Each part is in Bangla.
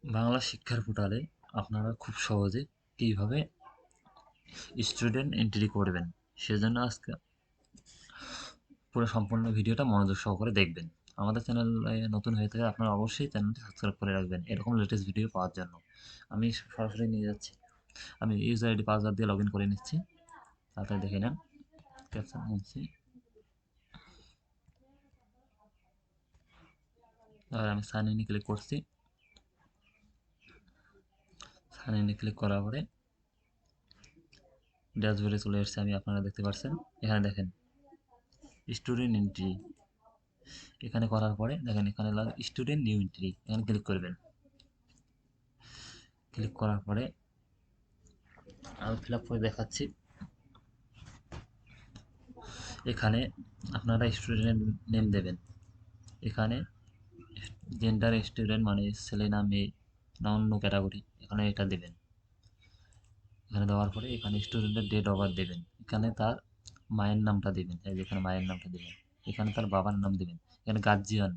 বাংলা শিক্ষার পোর্টালে আপনারা খুব সহজে কীভাবে স্টুডেন্ট এন্ট্রি করবেন সেজন্য আজকে পুরো সম্পূর্ণ ভিডিওটা মনোযোগ সহকারে দেখবেন। আমাদের চ্যানেলে নতুন হয়ে থাকে আপনারা অবশ্যই চ্যানেলটি সাবস্ক্রাইব করে রাখবেন এরকম লেটেস্ট ভিডিও পাওয়ার জন্য। আমি সরাসরি নিয়ে যাচ্ছি, আমি ইউজার আইডি পাসওয়ার্ড দিয়ে লগ ইন করে নিচ্ছি। তাড়াতাড়ি দেখে নেন, ক্যাপশন নিচ্ছি। এবার আমি সাইন ইনে ক্লিক করছি। সাইন ইনে ক্লিক করার পরে ড্যাশবোর্ডে চলে এসেছে। আমি আপনারা দেখতে পাচ্ছেন, এখানে দেখেন স্টুডেন্ট এন্ট্রি, এখানে করার পরে দেখেন এখানে স্টুডেন্ট নিউ এন্ট্রি, এখানে ক্লিক করবেন। ক্লিক করার পরে আমি ফিল আপ করে দেখাচ্ছি। এখানে আপনারা স্টুডেন্ট নেম দেবেন। এখানে জেন্ডার স্টুডেন্ট মানে ছেলে না মেয়ে না অন্য ক্যাটাগরি, এখানে এটা দেবেন। এখানে দেওয়ার পরে এখানে স্টুডেন্টের ডেট অফ বার্থ দেবেন। এখানে তার মায়ের নামটা দেবেন, এই যে এখানে মায়ের নামটা দেবেন। এখানে তার বাবার নাম দেবেন। এখানে গার্জিয়ান,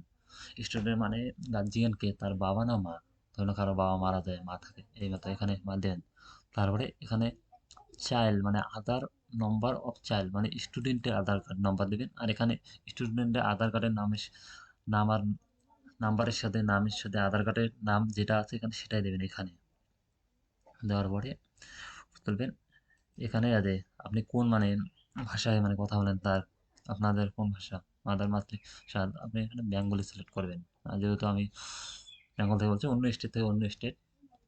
স্টুডেন্ট মানে গার্জিয়ান কে, তার বাবা না মা। ধরুন কারো বাবা মারা যায়, মা থাকে, এই মতো এখানে মা দেন। তারপরে এখানে চাইল্ড মানে আধার নম্বর অফ চাইল্ড মানে স্টুডেন্টের আধার কার্ড নম্বর দেবেন। আর এখানে স্টুডেন্টের আধার কার্ডের নাম আর নাম্বারের সাথে নামের সাথে আধার কার্ডের নাম যেটা আছে এখানে সেটাই দেবেন। এখানে দেওয়ার পরে তুলবেন। এখানে আছে আপনি কোন মানে ভাষায় মানে কথা বলেন, তার আপনাদের কোন ভাষা, মাতৃভাষা, আপনি এখানে বেঙ্গলি সিলেক্ট করবেন। আর যেহেতু আমি বেঙ্গল থেকে বলছি, অন্য স্টেট থেকে অন্য স্টেট।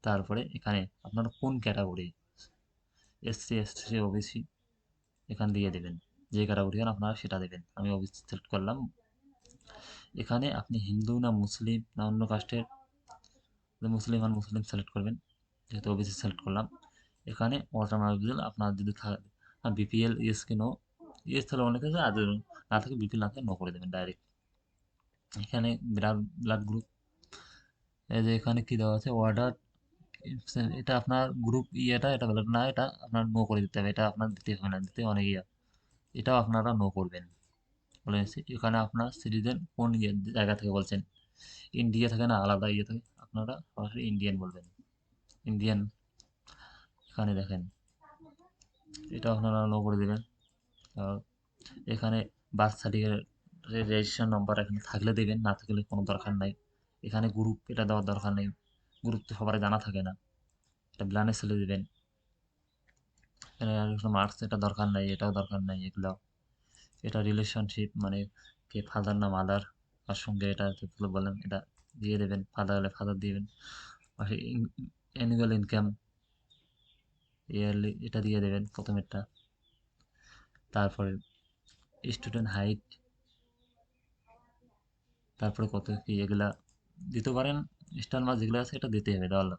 তারপরে এখানে আপনার কোন ক্যাটাগরি, এসসি এসটি ওবিসি, এখান দিয়ে দেবেন। যে ক্যাটাগরি হন আপনারা সেটা দেবেন। আমি ওবিসি সিলেক্ট করলাম। এখানে আপনি হিন্দু না মুসলিম না অন্য কাস্টের, মুসলিম হন মুসলিম সিলেক্ট করবেন, যেহেতু ওবিসি সিলেক্ট করলাম। এখানে অটোমেটিক্যাল আপনার যদি বিপিএল ইয়েস কি নো, ইয়েস তাহলে অনেক আছে, আর যদি না থাকে বিপিএল না থাকে নো করে দেবেন ডাইরেক্ট। এখানে ব্লাড ব্লাড গ্রুপ, এই যে এখানে কি দেওয়া আছে অর্ডার, এটা আপনার গ্রুপ ইয়েটা, এটা ব্লাড না, এটা আপনার নো করে দিতে হবে, এটা আপনার দিতে হবে না, দিতে অনেক ইয়া, এটাও আপনারা নো করবেন। বলে নিচ্ছি। এখানে আপনার সিটিজেন কোন জায়গা থেকে বলছেন, ইন্ডিয়া থেকে না আলাদা ইয়ে থেকে, আপনারা সরাসরি ইন্ডিয়ান বলবেন, ইন্ডিয়ান। এখানে দেখেন এটা আপনারা নো করে দেবেন। আর এখানে বার্থ সার্টিফিকেট রেজিস্ট্রেশন নম্বর এখানে থাকলে দেবেন, না থাকলে কোনো দরকার নাই। এখানে গ্রুপ এটা দেওয়ার দরকার নেই, গ্রুপ তো সবার জানা থাকে না, এটা ব্লানে ছেলে দেবেন। এখানে মার্কস এটা দরকার নাই, এটাও দরকার নাই এগুলো। এটা রিলেশনশিপ মানে কে ফাদার না মাদার, তার সঙ্গে এটা যেগুলো বলেন এটা দিয়ে দেবেন। ফাদার হলে ফাদার দিবেন। আর অ্যানুয়াল ইনকাম ইয়ারলি এটা দিয়ে দেবেন প্রথমেরটা। তারপরে স্টুডেন্ট হাইট, তারপরে কত কি এগুলা দিতে পারেন। স্টার মার্কস যেগুলো আছে এটা দিতে হবে তাহলে।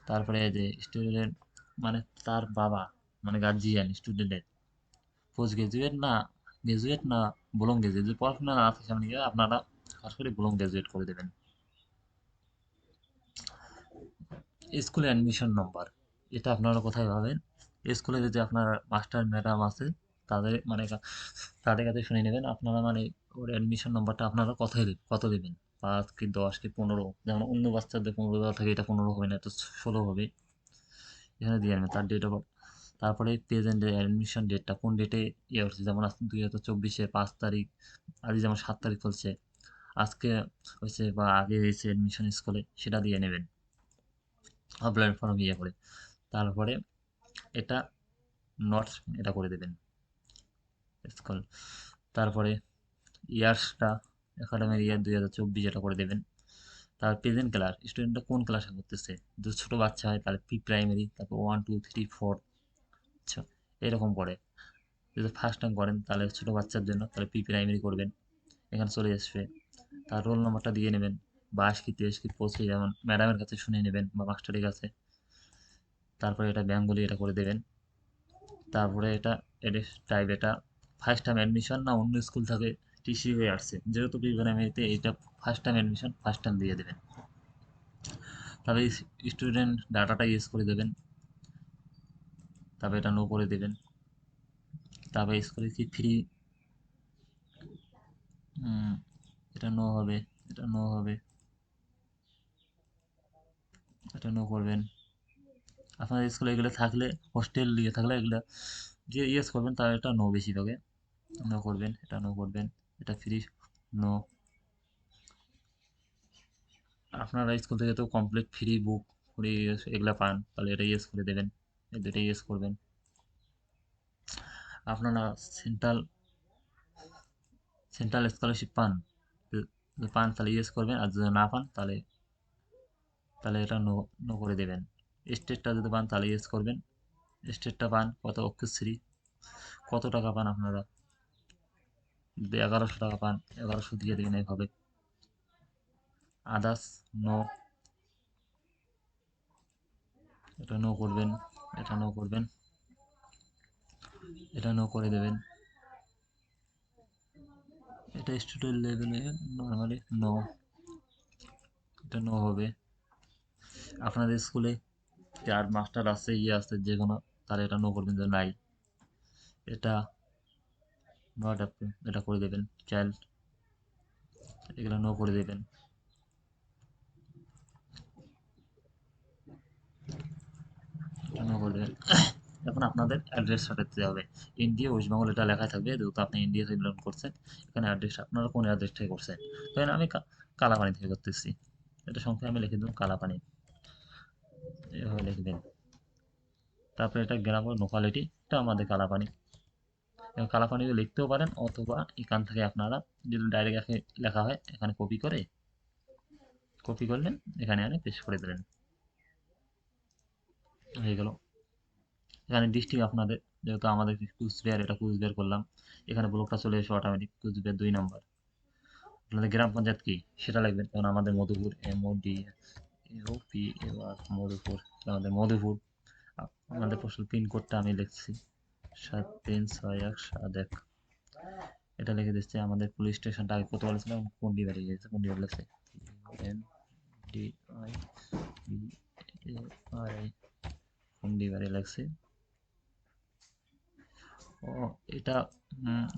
তারপরে এই যে স্টুডেন্ট মানে তার বাবা মানে গার্জিয়ান স্টুডেন্টের পোস্ট গ্রাজুয়েট না গ্রাজুয়েট না ব্লং গ্রাজুয়েট, যদি পড়াশোনা না থাকে সামনে গিয়ে আপনারা সরাসরি ব্লং গ্রাজুয়েট করে দেবেন। স্কুলে অ্যাডমিশন নম্বর, এটা আপনারা কোথায় পাবেন? স্কুলে যদি আপনার মাস্টার ম্যাডাম আছে তাদের মানে তাদের কাছে শুনে নেবেন আপনারা, মানে ওর অ্যাডমিশন নম্বরটা আপনারা কোথায় কত দেবেন, 5 কি 10 কি 15, যেমন অন্য বাচ্চাদের 15 দেওয়া থাকে, এটা 15 হবে না, তো 16 হবে। এখানে দিয়ে নেবেন তার ডেট অফ বার্থ। তারপরে প্রেজেন্ট অ্যাডমিশন ডেটটা কোন ডেটে ইয়ে হচ্ছে, যেমন আজকে 2024-এ 5 তারিখ, আজ যেমন 7 তারিখ চলছে, আজকে হয়েছে বা আগে হয়েছে অ্যাডমিশন স্কুলে, সেটা দিয়ে নেবেন অফলাইন ফর্ম ইয়ে করে। তারপরে এটা নোটস এটা করে দেবেন স্কুল। তারপরে ইয়ার্সটা একাডেমিক ইয়ার 2024 এটা করে দেবেন। তার প্রেজেন্ট ক্লাস, স্টুডেন্টটা কোন ক্লাসে করতেছে, যদি ছোটো বাচ্চা হয় তাহলে প্রি প্রাইমারি, তারপর 1 2 3 4, আচ্ছা এরকম করে। যদি ফার্স্ট টাইম করেন তাহলে ছোটো বাচ্চার জন্য তাহলে প্রি প্রাইমারি করবেন। এখানে চলে আসবে। তার রোল নাম্বারটা দিয়ে নেবেন, 22 কি 23 কি 25, যেমন ম্যাডামের কাছে শুনে নেবেন বা মাস্টারের কাছে। তারপরে এটা বেঙ্গলি এটা করে দেবেন। তারপরে এটা এডিস টাইপ, এটা ফার্স্ট টাইম অ্যাডমিশন না অন্য স্কুল থেকে টিসি হয়ে আসছে, যেহেতু প্রিপারামেরিতে এইটা first time admission, first time দিয়ে দেবেন। তবে স্টুডেন্ট ডাটাটা ইউজ করে দেবেন। তবে এটা নো করে দেবেন। তবে স্কুলে কি ফ্রি, এটা নো হবে, এটা নো হবে। এটা নো করবেন। আপনাদের স্কুলে এগুলো থাকলে, হোস্টেল ইয়ে থাকলে এগুলো যে ইয়েস করবেন তার এটা নো বেশিরভাগে নো করবেন, এটা নো করবেন। এটা ফ্রি, নো। আপনারা স্কুল থেকে তো কমপ্লিট ফ্রি বুক, ফ্রি এগুলা পান, তাহলে এটা ইয়েস করে দেবেন, এই দুটো ইয়েস করবেন। আপনারা সেন্ট্রাল সেন্ট্রাল স্কলারশিপ পান, যদি পান তাহলে ইয়েস করবেন, আর যদি না পান তাহলে তাহলে এটা নো, নো করে দেবেন। স্টেটটা যদি পান তাহলে ইয়েস করবেন। স্টেটটা পান কত, অক্ষশ্রী কত টাকা পান আপনারা, যদি 1100 টাকা পান 1100 দিয়ে দেবেন এইভাবে। আদার্স, নো, এটা নো করবেন, এটা নো করবেন, এটা নো করে দেবেন। এটা স্টুডেন্ট লেভেলে নর্মালি নো, এটা নো হবে। আপনাদের স্কুলে যার মাস্টার আছে ইয়ে আছে যে কোনো, তাহলে এটা নো করবেন যে নাই, এটা নট অ্যাপ্রুভ, এটা করে দেবেন। চাইল্ড, এগুলো নো করে দেবেন। এটা নো করে দেবেন। এখন আপনাদের অ্যাড্রেসটা দিতে হবে। ইন্ডিয়া ওয়েস্ট বেঙ্গল এটা লেখা থাকবে, যেহেতু আপনি ইন্ডিয়া থেকে বিলং করছেন। এখানে অ্যাড্রেস আপনারা কোন অ্যাড্রেস থেকে করছেন, ধরেন আমি কালাপানি থেকে করতেছি, এটা সংখ্যায় আমি লিখে দেবো কালাপানি, এভাবে লিখবেন। তারপরে এটা গ্রাম ও লোকালিটি, এটা আমাদের কালাপানি। এবং কালাপানি লিখতেও পারেন, অথবা এখান থেকে আপনারা যদি ডাইরেক্ট লেখা হয় এখানে কপি করে, কপি করলেন এখানে আনে পেস্ট করে দিলেন, হয়ে গেল। এখানে ডিস্ট্রিক্ট আপনাদের, যেহেতু আমাদের কুচবিহার, এটা কুচবিহার করলাম, এখানে ব্লকটা চলে এসে অটোমেটিক কুচবিহার 2 নম্বর। আপনাদের গ্রাম পঞ্চায়েত কি সেটা লিখবেন, যেমন আমাদের মধুপুর, MODUPUR, মধুপুর, আমাদের মধুপুর। আমাদের পোস্টাল পিন কোডটা আমি লিখছি 736171, এটা লিখে দিচ্ছি। আমাদের পুলিশ স্টেশনটা আগে কত বলেছিলাম, কোন্ডি বাড়ি গেছে, কোন্ডি বাড়ি লিখছে, NDIBARI, কোন্ডি বাড়ি লাগছে। ও, এটা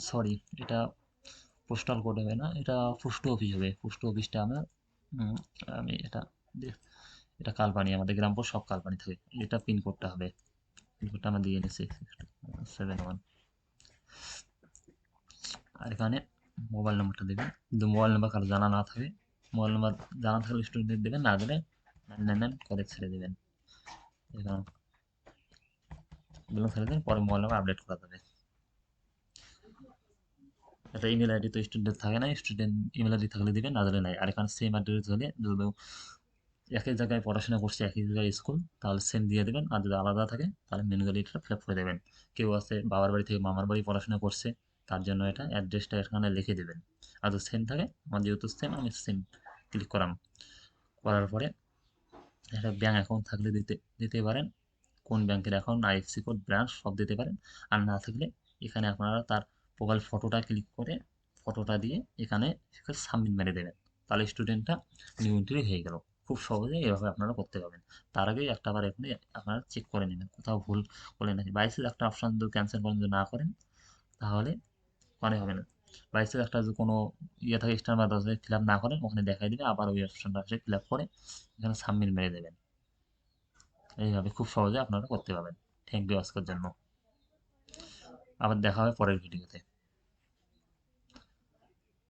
সরি, এটা পোস্টাল কোড হবে না, এটা পোস্ট অফিস হবে। পোস্ট অফিসটা আমার উম, আমি এটা এটা কালপানি, আমাদের গ্রাম পোস্ট সব কালপানি থাকে। এটা পিন কোডটা হবে, পিন কোডটা আমরা দিয়ে নিচ্ছি 61। আর এখানে মোবাইল নাম্বারটা দেবেন, কিন্তু মোবাইল নাম্বার কারো জানা না থাকে, মোবাইল নাম্বার জানা থাকলে স্টুডেন্ট দেবেন, না দিলে 999 করে ছেড়ে দেবেন। এখানে এগুলো ছেড়ে দেন, পরে মোবাইল নাম্বার আপডেট করা যাবে। একটা ইমেল আইডি তো স্টুডেন্ট থাকে না, স্টুডেন্ট ইমেল আইডি থাকলে দিবেন, না দিলে নাই। আর এখানে সেম অ্যাড্রেস হলে যদি একই জায়গায় পড়াশোনা করছে, একই জায়গায় স্কুল, তাহলে সেম দিয়ে দেবেন। আর যদি আলাদা থাকে তাহলে ম্যানুয়ালি এটা ফিল আপ করে দেবেন। কেউ আছে বাবার বাড়ি থেকে মামার বাড়ি পড়াশোনা করছে, তার জন্য এটা অ্যাড্রেসটা এখানে লিখে দেবেন। আর যদি সেম থাকে, আমার যেহেতু সেম আমি সেম ক্লিক করাম, করার পরে একটা ব্যাঙ্ক অ্যাকাউন্ট থাকলে দিতে পারেন, কোন ব্যাংকের অ্যাকাউন্ট, আইএফসি কোড, ব্রাঞ্চ সব দিতে পারেন। আর না থাকলে এখানে আপনারা তার প্রোফাইল ফটোটা ক্লিক করে, ফটোটা দিয়ে এখানে সাবমিট মেরে দেবেন, তাহলে স্টুডেন্টটা নিউ এন্ট্রি হয়ে গেল। খুব সহজে এভাবে আপনারা করতে পারবেন। তার আগে একটা বার এখানে আপনারা চেক করে নেবেন কোথাও ভুল করলেন নাকি। বাইসের একটা অপশান যদি ক্যান্সেল করেন, যদি না করেন তাহলে মানে হবে না। বাইসের একটা যদি কোনো ইয়ে থাকে, স্টার বা 10 ফিল আপ না করেন, ওখানে দেখাই দিবে, আবার ওই অপশানটা আসে ফিল আপ করে এখানে সাবমিট মেরে দেবেন। এইভাবে খুব সহজে আপনারা করতে পারবেন। থ্যাংক ইউ আজকের জন্য। আবার দেখা হবে পরের ভিডিওতে।